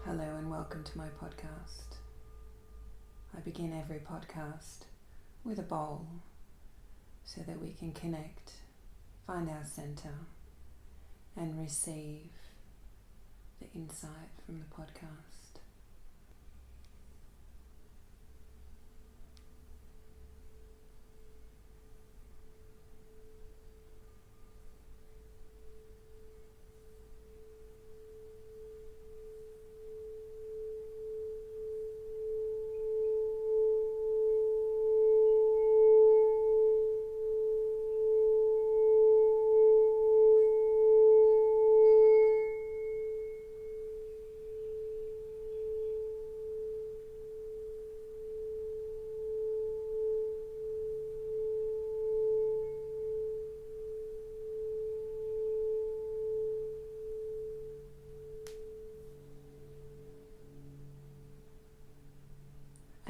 Hello and welcome to my podcast. I begin every podcast with a bowl so that we can connect, find our center, and receive the insight from the podcast.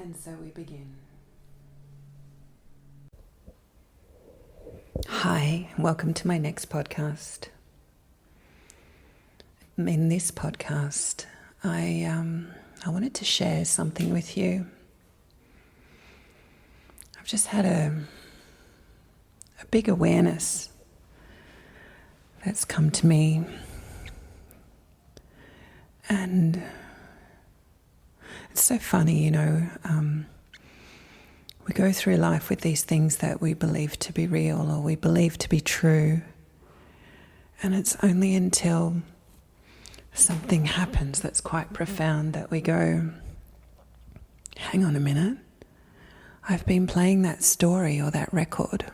And so we begin. Hi, welcome to my next podcast. In this podcast, I wanted to share something with you. I've just had a big awareness that's come to me, and it's so funny, we go through life with these things that we believe to be real or we believe to be true, and it's only until something happens that's quite profound that we go, hang on a minute, I've been playing that story or that record.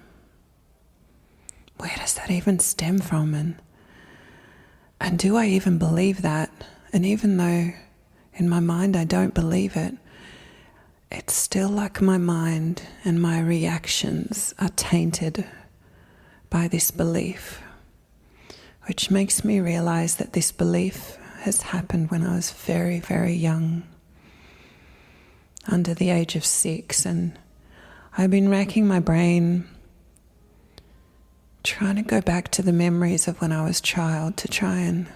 Where does that even stem from? And do I even believe that? And even though in my mind I don't believe it, it's still like my mind and my reactions are tainted by this belief, which makes me realize that this belief has happened when I was very, very young, under the age of 6, and I've been racking my brain trying to go back to the memories of when I was a child to try and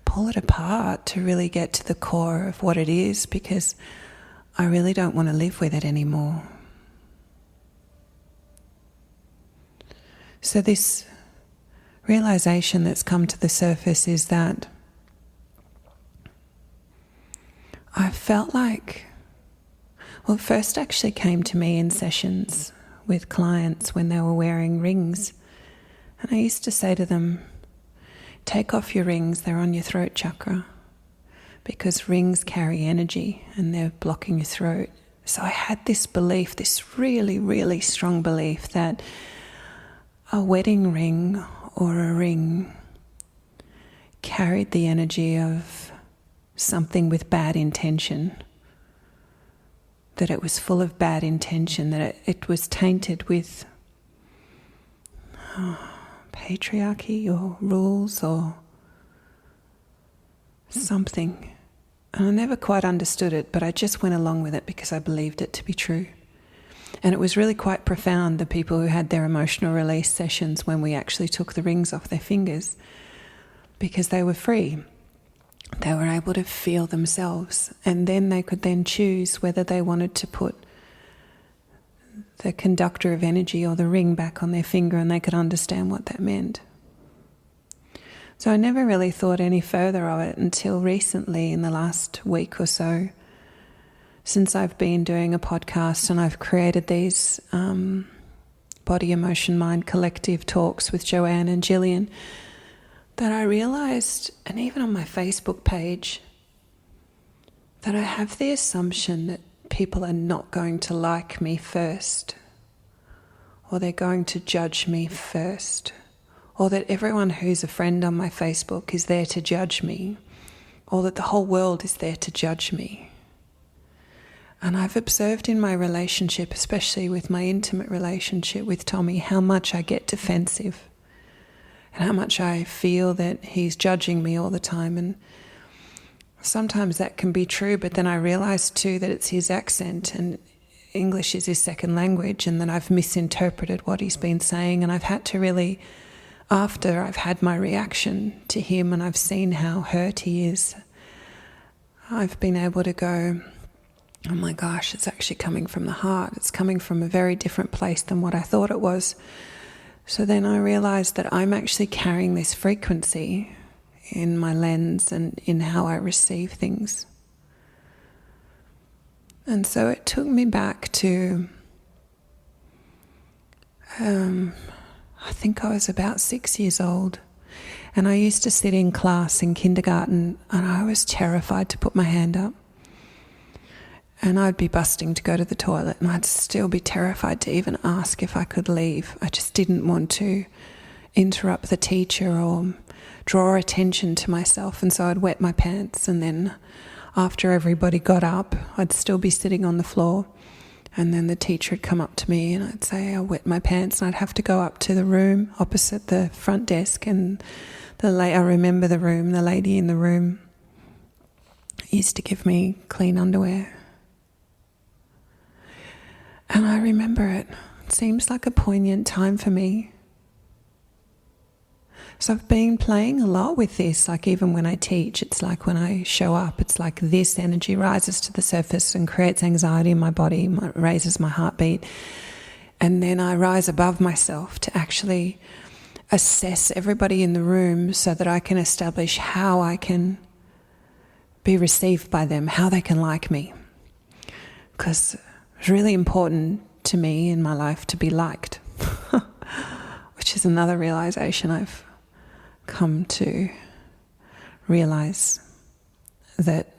pull it apart to really get to the core of what it is, because I really don't want to live with it anymore. So this realization that's come to the surface is that I felt like, well, it first actually came to me in sessions with clients when they were wearing rings. And I used to say to them, take off your rings, they're on your throat chakra, because rings carry energy and they're blocking your throat. So I had this belief, this really, really strong belief that a wedding ring or a ring carried the energy of something with bad intention, that it was full of bad intention, that it was tainted with patriarchy or rules or something. And I never quite understood it, but I just went along with it because I believed it to be true. And it was really quite profound, the people who had their emotional release sessions when we actually took the rings off their fingers, because they were free. They were able to feel themselves, and then they could then choose whether they wanted to put the conductor of energy or the ring back on their finger, and they could understand what that meant. So I never really thought any further of it until recently, in the last week or so, since I've been doing a podcast and I've created these Body, Emotion, Mind collective talks with Joanne and Jillian, that I realized, and even on my Facebook page, that I have the assumption that people are not going to like me first, or they're going to judge me first, or that everyone who's a friend on my Facebook is there to judge me, or that the whole world is there to judge me. And I've observed in my relationship, especially with my intimate relationship with Tommy, how much I get defensive and how much I feel that he's judging me all the time. And sometimes that can be true, but then I realize too that it's his accent and English is his second language, and that I've misinterpreted what he's been saying, and I've had to really, after I've had my reaction to him and I've seen how hurt he is, I've been able to go, oh my gosh, it's actually coming from the heart. It's coming from a very different place than what I thought it was. So then I realized that I'm actually carrying this frequency in my lens and in how I receive things. And so it took me back to, I think I was about 6 years old. And I used to sit in class in kindergarten and I was terrified to put my hand up. And I'd be busting to go to the toilet and I'd still be terrified to even ask if I could leave. I just didn't want to interrupt the teacher or draw attention to myself. And so I'd wet my pants, and then after everybody got up, I'd still be sitting on the floor. And then the teacher would come up to me and I'd say, I wet my pants, and I'd have to go up to the room opposite the front desk. And I remember the room, the lady in the room used to give me clean underwear. And I remember it. It seems like a poignant time for me. So I've been playing a lot with this, like even when I teach, it's like when I show up, it's like this energy rises to the surface and creates anxiety in my body, raises my heartbeat. And then I rise above myself to actually assess everybody in the room so that I can establish how I can be received by them, how they can like me. Because it's really important to me in my life to be liked, which is another realization I've come to realize, that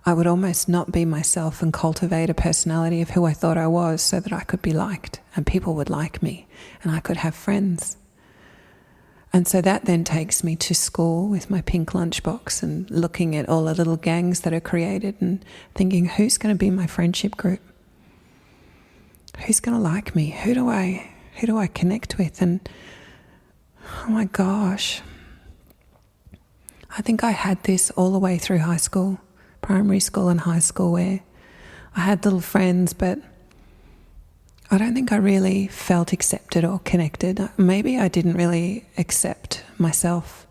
I would almost not be myself and cultivate a personality of who I thought I was so that I could be liked and people would like me and I could have friends. And so that then takes me to school with my pink lunchbox and looking at all the little gangs that are created and thinking, who's going to be my friendship group? Who's going to like me? Who do I connect with? And oh my gosh, I think I had this all the way through high school, primary school and high school, where I had little friends, but I don't think I really felt accepted or connected. Maybe I didn't really accept myself.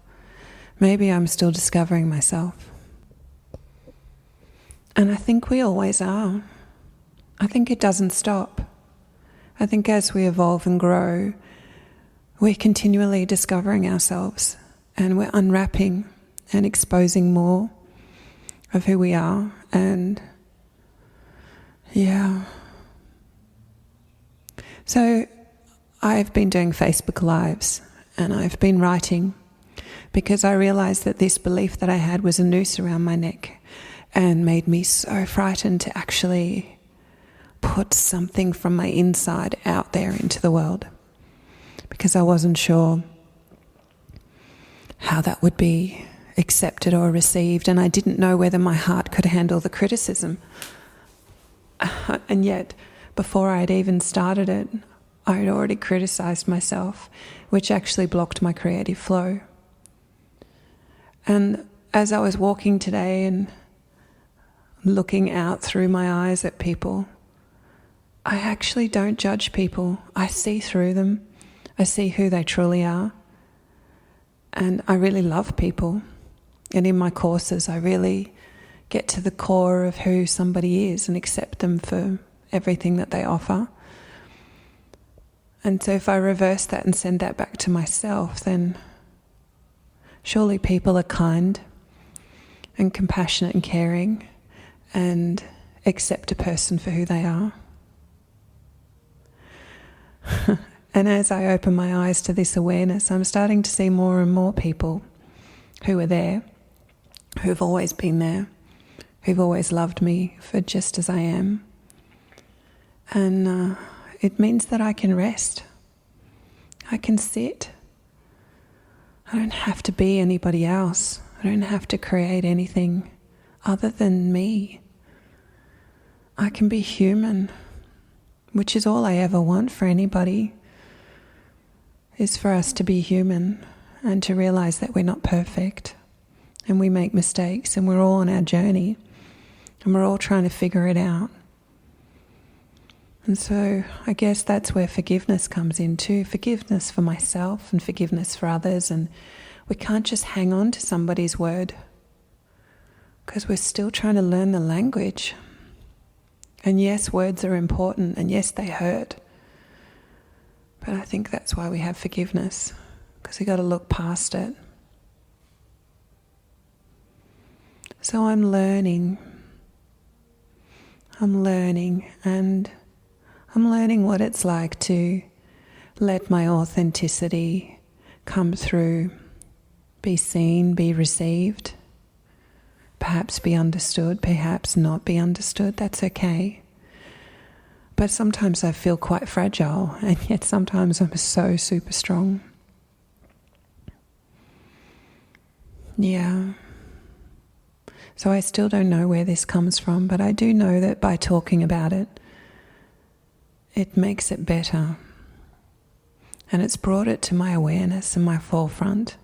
Maybe I'm still discovering myself. And I think we always are. I think it doesn't stop. I think as we evolve and grow, we're continually discovering ourselves and we're unwrapping and exposing more of who we are. And yeah. So I've been doing Facebook Lives and I've been writing because I realized that this belief that I had was a noose around my neck and made me so frightened to actually put something from my inside out there into the world, because I wasn't sure how that would be accepted or received, and I didn't know whether my heart could handle the criticism. And yet, before I had even started it, I had already criticized myself, which actually blocked my creative flow. And as I was walking today and looking out through my eyes at people, I actually don't judge people. I see through them. I see who they truly are. And I really love people. And in my courses, I really get to the core of who somebody is and accept them for everything that they offer. And so if I reverse that and send that back to myself, then surely people are kind and compassionate and caring and accept a person for who they are. And as I open my eyes to this awareness, I'm starting to see more and more people who are there, who've always been there, who've always loved me for just as I am. And it means that I can rest. I can sit. I don't have to be anybody else. I don't have to create anything other than me. I can be human, which is all I ever want for anybody, is for us to be human and to realize that we're not perfect and we make mistakes and we're all on our journey and we're all trying to figure it out. And so I guess that's where forgiveness comes in too, forgiveness for myself and forgiveness for others. And we can't just hang on to somebody's word, because we're still trying to learn the language. And yes, words are important, and yes, they hurt. But I think that's why we have forgiveness, because we got to look past it. So I'm learning, and I'm learning what it's like to let my authenticity come through, be seen, be received, perhaps be understood, perhaps not be understood. That's okay. But sometimes I feel quite fragile, and yet sometimes I'm so super strong. Yeah. So I still don't know where this comes from, but I do know that by talking about it, it makes it better. And it's brought it to my awareness and my forefront.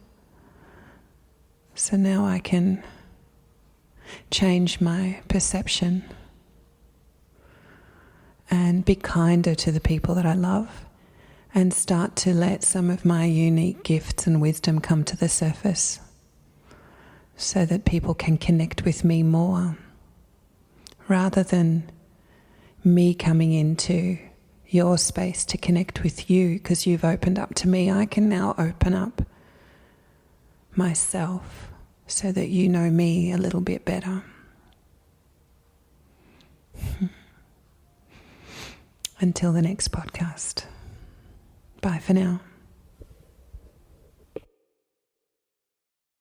So now I can change my perception and be kinder to the people that I love, and start to let some of my unique gifts and wisdom come to the surface so that people can connect with me more, rather than me coming into your space to connect with you because you've opened up to me. I can now open up myself so that you know me a little bit better. Until the next podcast. Bye for now.